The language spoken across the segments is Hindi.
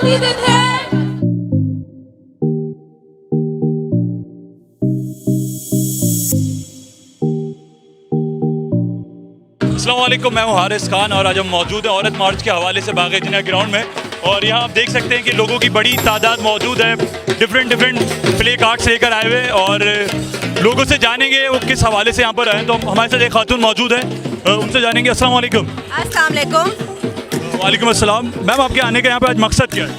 आखिरी दिन है। अस्सलाम वालेकुम, मैं हूँ हारिस खान और आज हम मौजूद हैं औरत मार्च के हवाले से बाग़ जिना ग्राउंड में। और यहाँ आप देख सकते हैं कि लोगों की बड़ी तादाद मौजूद है, डिफरेंट प्ले कार्ड्स लेकर आए हुए और लोगों से जानेंगे वो किस हवाले से यहाँ पर आए। तो हमारे साथ एक खातून मौजूद है, उनसे जानेंगे। अस्सलाम वालेकुम। अस्सलाम वालेकुम। वालेकुम अस्सलाम। मैम, आपके आने का यहाँ पर आज मकसद क्या है?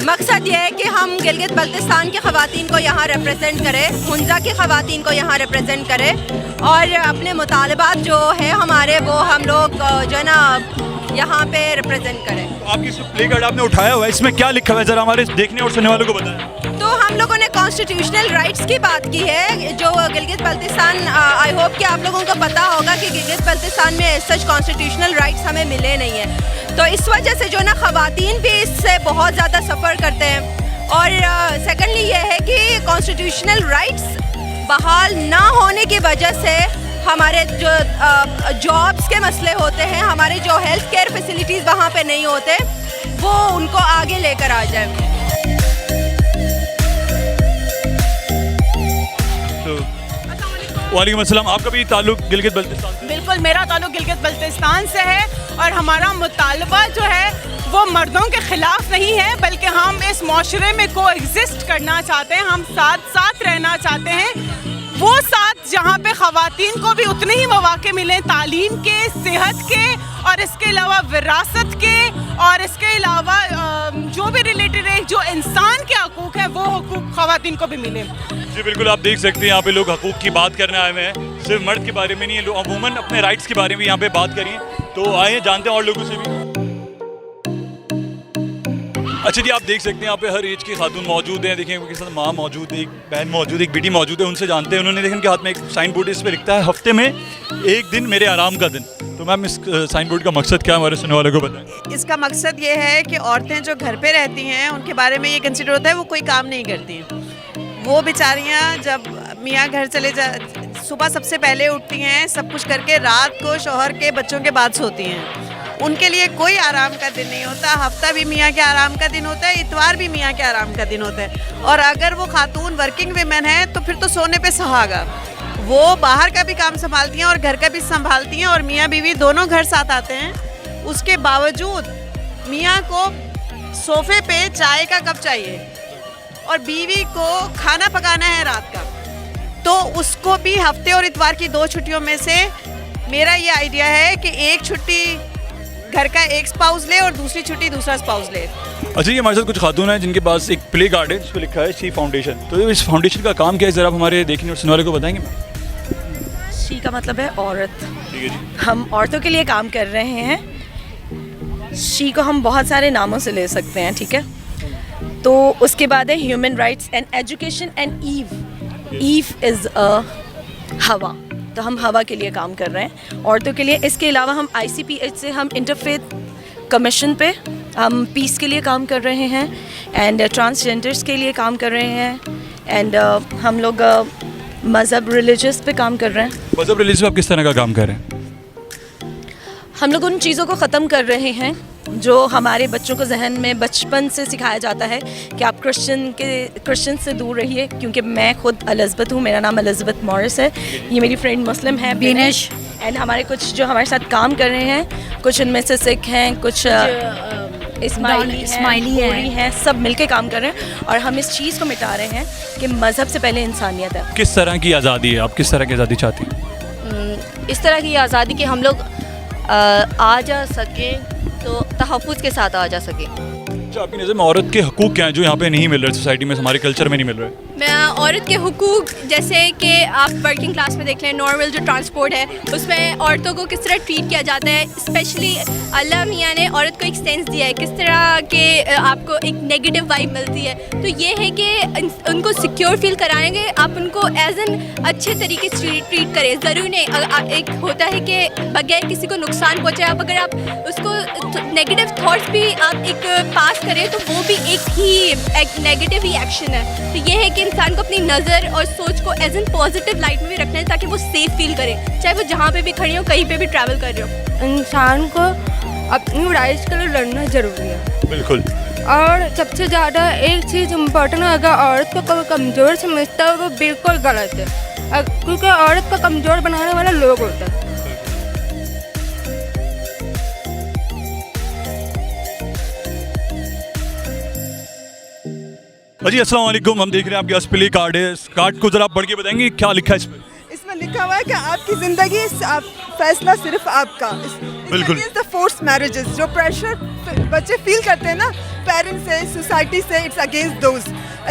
मकसद ये है कि हम गिलगित बल्तिस्तान की ख़वातीन को यहाँ रिप्रेजेंट करें, हुंजा की ख़वातीन को यहाँ रिप्रेजेंट करें और अपने मुतालबात जो है हमारे वो हम लोग जो है ना यहाँ पे रिप्रेजेंट करें। आपकी प्ले कार्ड आपने उठाया हुआ है, इसमें क्या लिखा हुआ है, ज़रा हमारे देखने और सुनने वालों को बताएं। तो हम लोगों ने कॉन्स्टिट्यूशनल राइट्स की बात की है जो गिलगित बल्तिस्तान, आई होप कि आप लोगों को पता होगा कि गिलगित बल्तिस्तान में सच कॉन्स्टिट्यूशनल राइट्स हमें मिले नहीं है। तो इस वजह से जो ना ख़वातीन भी इससे बहुत ज़्यादा सफ़र करते हैं। और सेकेंडली ये है कि कॉन्स्टिट्यूशनल राइट्स बहाल ना होने की वजह से हमारे जो जॉब्स के मसले होते हैं, हमारे जो हेल्थ केयर फैसिलिटीज़ वहाँ पे नहीं होते, वो उनको आगे लेकर आ जाए। वालेकुम अस्सलाम। आपका भी ताल्लुक गिलगित बल्तिस्तान से? बिल्कुल, मेरा ताल्लुक गिलगित बल्तिस्तान से है और हमारा मुतालबा जो है वो मर्दों के ख़िलाफ़ नहीं है, बल्कि हम इस माशरे में को एग्जिस्ट करना चाहते हैं, हम साथ साथ रहना चाहते हैं। वो साथ जहाँ पे ख़वातीन को भी उतने ही मौक़े मिलें तालीम के, सेहत के और इसके अलावा विरासत के और इसके अलावा जो भी रिलेटेड है जो इंसान के हकूक़ है वो हकूक़ ख़वातीन को भी मिले। जी बिल्कुल, आप देख सकते हैं यहाँ पे लोग हकूक़ की बात करने आए हुए हैं, सिर्फ मर्द के बारे में नहीं है, लोग अमूमन अपने राइट्स के बारे में यहाँ पे बात करिए। तो आइए जानते हैं और लोगों से भी। अच्छा जी, आप देख सकते हैं यहाँ पे हर एज की खातून मौजूद हैं। देखें उनके साथ माँ मौजूद है, एक बहन मौजूद है, एक बेटी मौजूद है, उनसे जानते हैं। उन्होंने देखें उनके हाथ में एक साइन बोर्ड, इस पर लिखता है हफ्ते में एक दिन मेरे आराम का दिन। तो मैम, इस साइन बोर्ड का मकसद क्या है, हमारे सुनने वालों को बताएं। इसका मकसद ये है कि औरतें जो घर पे रहती हैं उनके बारे में ये कंसिडर होता है वो कोई काम नहीं करती हैं। वो बेचारियाँ जब मियाँ घर चले सुबह सबसे पहले उठती हैं, सब कुछ करके रात को शौहर के बच्चों के बाद सोती हैं। उनके लिए कोई आराम का दिन नहीं होता। हफ्ता भी मियाँ के आराम का दिन होता है, इतवार भी मियाँ के आराम का दिन होता है। और अगर वो खातून वर्किंग वीमेन है तो फिर तो सोने पे सुहागा। वो बाहर का भी काम संभालती हैं और घर का भी संभालती हैं और मियाँ बीवी दोनों घर साथ आते हैं। उसके बावजूद मियाँ को सोफे पे चाय का कप चाहिए और बीवी को खाना पकाना है रात का। तो उसको भी हफ्ते और इतवार की 2 छुट्टियों में से मेरा ये आइडिया है कि एक छुट्टी घर का एक स्पाउस ले और दूसरी छुट्टी दूसरा स्पाउस ले। अच्छा, ये हमारे साथ कुछ खातून हैं जिनके पास एक प्ले कार्ड है जिस पर लिखा है शी फाउंडेशन। तो इस फाउंडेशन का काम क्या है, ज़रा आप हमारे देखने और सुनने वाले को बताएंगे? शी का मतलब है औरत। ठीक है जी। हम औरतों के लिए काम कर रहे हैं। शी को हम बहुत सारे नामों से ले सकते हैं, ठीक है। तो उसके बाद है human rights and education and Eve. Eve is a हवा, तो हम हवा के लिए काम कर रहे हैं औरतों के लिए। इसके अलावा हम ICPH से हम इंटरफेथ कमीशन पे हम पीस के लिए काम कर रहे हैं एंड ट्रांसजेंडर्स के लिए काम कर रहे हैं एंड हम लोग मज़हब रिलीजियस पे काम कर रहे हैं। मज़हब रिलीजियस पे आप किस तरह का काम कर रहे हैं? हम लोग उन चीज़ों को ख़त्म कर रहे हैं जो हमारे बच्चों को जहन में बचपन से सिखाया जाता है कि आप क्रिश्चियन से दूर रहिए। क्योंकि मैं खुद एलिज़ाबेथ हूँ, मेरा नाम एलिज़ाबेथ मॉरिस है, ये मेरी फ्रेंड मुस्लिम है बिनेश, एंड हमारे कुछ जो हमारे साथ काम कर रहे हैं, कुछ उनमें से सिख हैं, कुछ इस्माइली हैं, सब मिलके काम कर रहे हैं और हम इस चीज़ को मिटा रहे हैं कि मज़हब से पहले इंसानियत है। किस तरह की आज़ादी है, आप किस तरह की आज़ादी चाहती हैं? इस तरह की आज़ादी कि हम लोग आ जा सकें, तो तहफ़्फ़ुज़ के साथ आ जा सकें। अच्छा, आपकी नज़र में औरत के हकूक़ क्या हैं जो यहाँ पे नहीं मिल रहे, सोसाइटी में, हमारे कल्चर में नहीं मिल रहे? औरत के हुकूक जैसे कि आप वर्किंग क्लास में देख लें, नॉर्मल जो ट्रांसपोर्ट है उसमें औरतों को किस तरह ट्रीट किया जाता है। स्पेशली अल्लाह मियाँ ने औरत को एक सेंस दिया है, किस तरह के आपको एक नेगेटिव वाइब मिलती है। तो ये है कि उनको सिक्योर फील कराएंगे, आप उनको एज एन अच्छे तरीके से ट्रीट करें। ज़रूरी नहीं, एक होता है कि बगैर किसी को नुकसान पहुँचाए, आप अगर आप उसको नेगेटिव थाट्स भी आप एक पास करें तो वो भी एक नेगेटिव ही एक्शन है। तो ये है कि इंसान को अपनी नज़र और सोच को एज एन पॉजिटिव लाइट में भी रखना है ताकि वो सेफ फील करे, चाहे वो जहाँ पे भी खड़ी हो, कहीं पे भी ट्रैवल कर रहे हो। इंसान को अपनी राइट्स के लिए लड़ना ज़रूरी है। बिल्कुल। और सबसे ज़्यादा एक चीज़ इम्पोर्टेंट है, अगर औरत को कोई कमज़ोर समझता है वो बिल्कुल गलत है, क्योंकि औरत को कमज़ोर बनाने वाले लोग होते हैं। जी अस्सलाम वालेकुम, हम देख रहे हैं आपके पास प्ले कार्ड है। इस कार्ड को जरा पढ़ के बताएंगे क्या लिखा है इस पर? इसमें लिखा हुआ है कि आपकी ज़िंदगी फैसला सिर्फ आपका। बिल्कुल। फोर्स मैरिजेस, जो प्रेशर बच्चे फील करते हैं ना पेरेंट्स से, सोसाइटी से, इट्स अगेंस्ट दोज,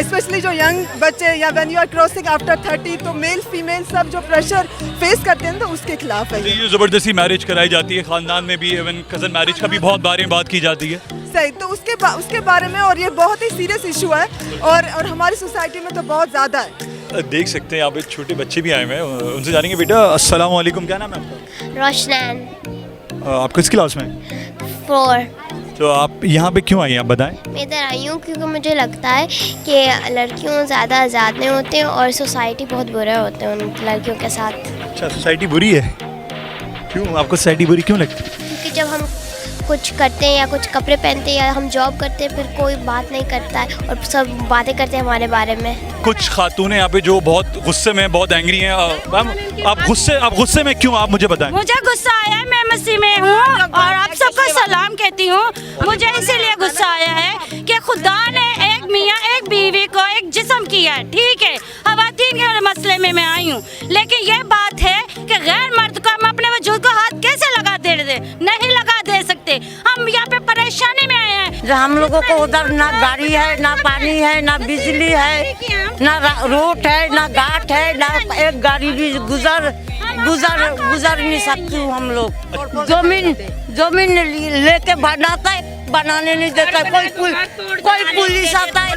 स्पेशली जो यंग बच्चे या when you are crossing after 30, तो मेल फीमेल सब जो प्रेशर फेस करते हैं तो उसके खिलाफ है ये ज़बरदस्ती मैरिज कराई जाती है ख़ानदान में भी, इवन कज़न मैरिज का भी बहुत बारे में बात की जाती है। सही, तो उसके बारे में, और ये बहुत ही सीरियस इशू है और हमारी सोसाइटी में तो बहुत ज़्यादा है। देख सकते हैं यहाँ पे छोटे बच्चे भी आए हुए हैं, उनसे जानेंगे। बेटा अस्सलाम वालेकुम, क्या नाम है आपका? रोशनान। आप किस क्लास में? 4। तो आप यहाँ पे क्यों आई हैं, आप बताएं। मैं इधर आई हूँ क्योंकि मुझे लगता है कि लड़कियों ज़्यादा आज़ाद नहीं होते हैं और सोसाइटी बहुत बुरे होते हैं उन लड़कियों के साथ। अच्छा, सोसाइटी बुरी है? क्यों, आपको सोसाइटी बुरी क्यों लगती है? क्योंकि जब हम कुछ करते हैं या कुछ कपड़े पहनते हैं या हम जॉब करते हैं, फिर कोई बात नहीं करता है और सब बातें करते हैं हमारे बारे में। कुछ खातूनें यहाँ पे जो बहुत गुस्से में, बहुत एंग्री हैं। मैम, आप गुस्से में क्यों, आप मुझे बताएं। मुझे गुस्सा आया है, मैं मसीह में हूँ और आप सबको सलाम कहती हूँ। मुझे इसीलिए गुस्सा आया है कि खुदा ने एक मियाँ एक बीवी को एक जिस्म किया है, ठीक है, खवातीन के मसले में मैं आई हूँ, लेकिन ये बात है कि गैर मर्द को हम अपने वजूद को हाथ कैसे लगा दे नहीं लगा दे सकते। हम यहाँ पे परेशानी में आए हैं। हम लोगों को उधर ना गाड़ी है, ना पानी है, ना बिजली है, ना रोड है, ना घाट है, ना एक गाड़ी भी गुजर नहीं सकती हूँ। हम लोग जमीन लेके बनाने नहीं देता। कोई पुलिस आता है,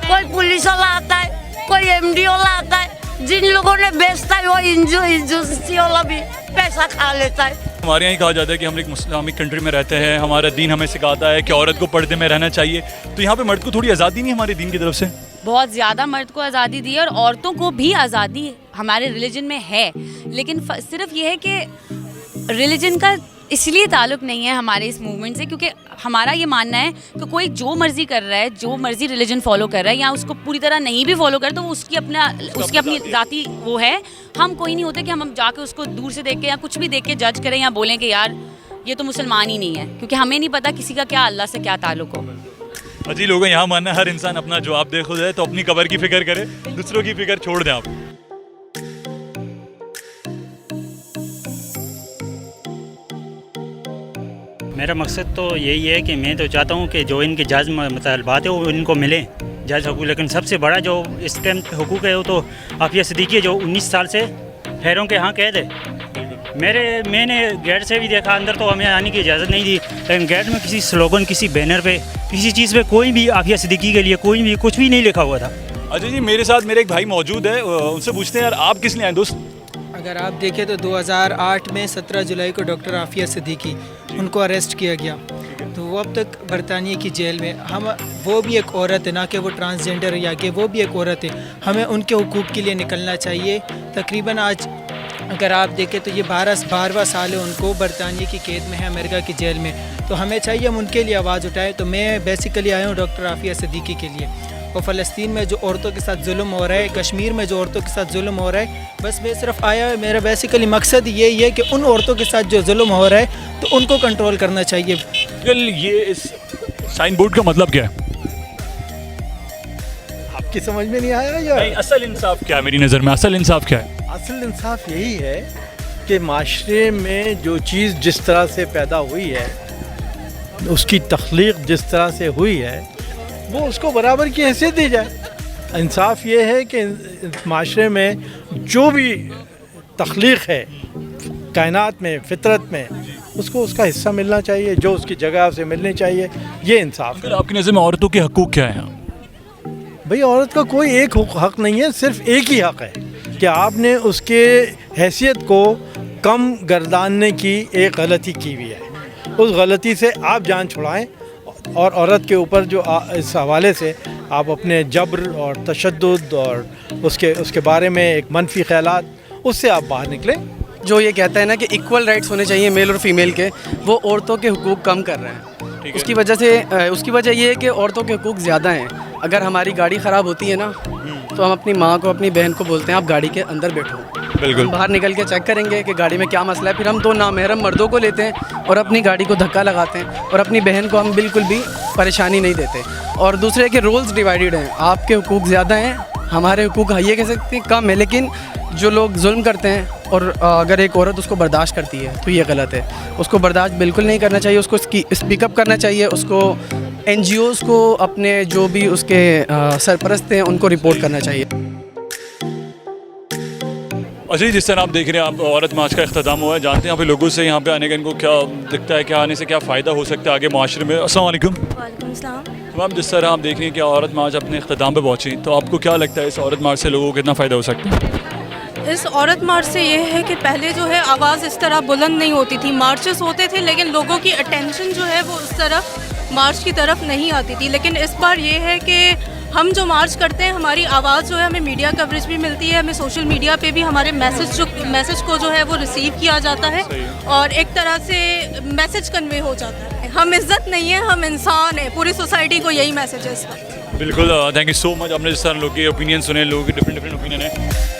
कोई पुलिस वाला आता है, कोई एमडी वाला आता है। जिन लोगों ने बेचता है वो इंजुस्टी वाला भी पैसा खा लेता है। हमारे यहाँ ही कहा जाता है कि हम एक इस्लामिक कंट्री में रहते हैं, हमारा दीन हमें सिखाता है कि औरत को पर्दे में रहना चाहिए, तो यहाँ पे मर्द को थोड़ी आज़ादी नहीं हमारे दीन की तरफ से? बहुत ज़्यादा मर्द को आज़ादी दी है और औरतों को भी आज़ादी हमारे रिलीजन में है, लेकिन सिर्फ ये है कि रिलीजन का इसलिए ताल्लुक़ नहीं है हमारे इस मूवमेंट से, क्योंकि हमारा ये मानना है कि कोई जो मर्ज़ी कर रहा है, जो मर्ज़ी रिलीजन फॉलो कर रहा है या उसको पूरी तरह नहीं भी फॉलो कर, तो वो उसकी अपनी ज़ाती वो है। हम कोई नहीं होते कि हम जाके उसको दूर से देख के या कुछ भी देख के जज करें या बोलें कि यार ये तो मुसलमान ही नहीं है, क्योंकि हमें नहीं पता किसी का क्या अल्लाह से क्या ताल्लुक़ हो। अजी लोगों यहाँ मानना है हर इंसान अपना जवाब दे खुद है, तो अपनी कबर की फिक्र करे, दूसरों की फिक्र छोड़ दें आप। मेरा मकसद तो यही है कि मैं तो चाहता हूँ कि जो इनके जायज़ मतलबात है वो इनको मिले जायज़ हकूक़, लेकिन सबसे बड़ा जो इस टाइम हकूक़ है वो तो आफिया सिद्दीकी जो 19 साल से खैरों के यहाँ कैद है। मैंने गेट से भी देखा, अंदर तो हमें आने की इजाज़त नहीं दी, लेकिन गेट में किसी स्लोगन, किसी बैनर पे, किसी चीज़ पे कोई भी आफिया सिद्दीकी के लिए कोई भी कुछ भी नहीं लिखा हुआ था। अच्छा जी, मेरे साथ मेरे एक भाई मौजूद है, उनसे पूछते हैं यार आप किस लिए आए दोस्त? अगर आप देखें तो 2008 में 17 जुलाई को डॉक्टर आफिया सिद्दीकी उनको अरेस्ट किया गया, तो वो अब तक बरतानिया की जेल में। हम वो भी एक औरत है, ना कि वो ट्रांसजेंडर है या कि वो भी एक औरत है, हमें उनके हुकूक़ के लिए निकलना चाहिए। तकरीबन आज अगर आप देखें तो ये 12वां साल है उनको बरतानिया की कैद में है, अमेरिका की जेल में, तो हमें चाहिए हम उनके लिए आवाज़ उठाएं। तो मैं बेसिकली आया हूँ डॉक्टर आफिया सिद्दीकी के लिए। और फ़लस्तीन में जो औरतों के साथ जुल्म हो रहा है, कश्मीर में जो औरतों के साथ जुल्म हो रहा है, बस मैं सिर्फ आया, मेरा बेसिकली मकसद यही है कि उन औरतों के साथ जो जुल्म हो रहा है तो उनको कंट्रोल करना चाहिए। ये इस साइन बोर्ड का मतलब क्या है? आपकी समझ में नहीं आया या? नहीं, असल इंसाफ क्या है मेरी नज़र में? असल इंसाफ क्या है? असल इंसाफ यही है कि माशरे में जो चीज़ जिस तरह से पैदा हुई है, उसकी तख्लीक जिस तरह से हुई है, वो उसको बराबर की हैसियत दी जाए। इंसाफ ये है कि माशरे में जो भी तख्लीक है कायनात में, फितरत में, उसको उसका हिस्सा मिलना चाहिए, जो उसकी जगह उसे मिलनी चाहिए, ये इंसाफ है। आपकी नज़र में औरतों के हकूक़ क्या है? भाई औरत का कोई एक हक़ नहीं है, सिर्फ एक ही हक़ है कि आपने उसके हैसियत को कम गर्दानने की एक गलती की हुई है, उस गलती से आप जान छुड़ाएं और औरत के ऊपर जो इस हवाले से आप अपने जबर और तशद्दुद और उसके बारे में एक मनफी ख्यालात, उससे आप बाहर निकलें। जो ये कहता है ना कि इक्वल राइट्स होने चाहिए मेल और फीमेल के, वो औरतों के हुकूक कम कर रहे हैं। उसकी वजह ये है कि औरतों के हकूक़ ज़्यादा हैं। अगर हमारी गाड़ी ख़राब होती है ना तो हम अपनी माँ को अपनी बहन को बोलते हैं आप गाड़ी के अंदर बैठो, बिल्कुल बाहर निकल के चेक करेंगे कि गाड़ी में क्या मसला है। फिर हम 2 नामहरम मर्दों को लेते हैं और अपनी गाड़ी को धक्का लगाते हैं और अपनी बहन को हम बिल्कुल भी परेशानी नहीं देते। और दूसरे के रोल्स डिवाइडेड हैं, आपके हुकूक ज़्यादा हैं, हमारे हुकूक ये कह सकते हैं कम है। लेकिन जो लोग जुल्म करते हैं और अगर एक औरत उसको बर्दाश्त करती है तो ये गलत है। उसको बर्दाश्त बिल्कुल नहीं करना चाहिए, उसको स्पीकअप करना चाहिए, उसको NGOs को अपने जो भी उसके सरपरस्त हैं उनको रिपोर्ट करना चाहिए। अच्छा जी, जिस तरह आप देख रहे हैं, आप औरत मार्च का इख्तिताम हुआ है, जानते हैं यहाँ पे लोगों से यहाँ पे आने का इनको क्या दिखता है, क्या आने से क्या फ़ायदा हो सकता है आगे माशरे में? अस्सलाम वालेकुम। वालेकुम सलाम। तो आप जिस तरह आप देख रहे हैं कि औरत मार्च अपने इख्तिताम पे पहुँची, तो आपको क्या लगता है इस औरत मार्च से लोगों को कितना फ़ायदा हो सकता है? इस औरत मार्च से ये है कि पहले जो है आवाज़ इस तरह बुलंद नहीं होती थी, मार्चेस होते थे लेकिन लोगों की अटेंशन जो है वो उस तरफ मार्च की तरफ नहीं आती थी। लेकिन इस बार ये है कि हम जो मार्च करते हैं हमारी आवाज़ जो है हमें मीडिया कवरेज भी मिलती है, हमें सोशल मीडिया पे भी हमारे मैसेज को जो है वो रिसीव किया जाता है और एक तरह से मैसेज कन्वे हो जाता है। हम इज़्ज़त नहीं है, हम इंसान हैं, पूरी सोसाइटी को यही मैसेज है इस वक्त। बिल्कुल, थैंक यू सो मच। आपने जिस तरह लोगों के ओपिनियन सुने, लोगों के डिफरेंट ओपिनियन है।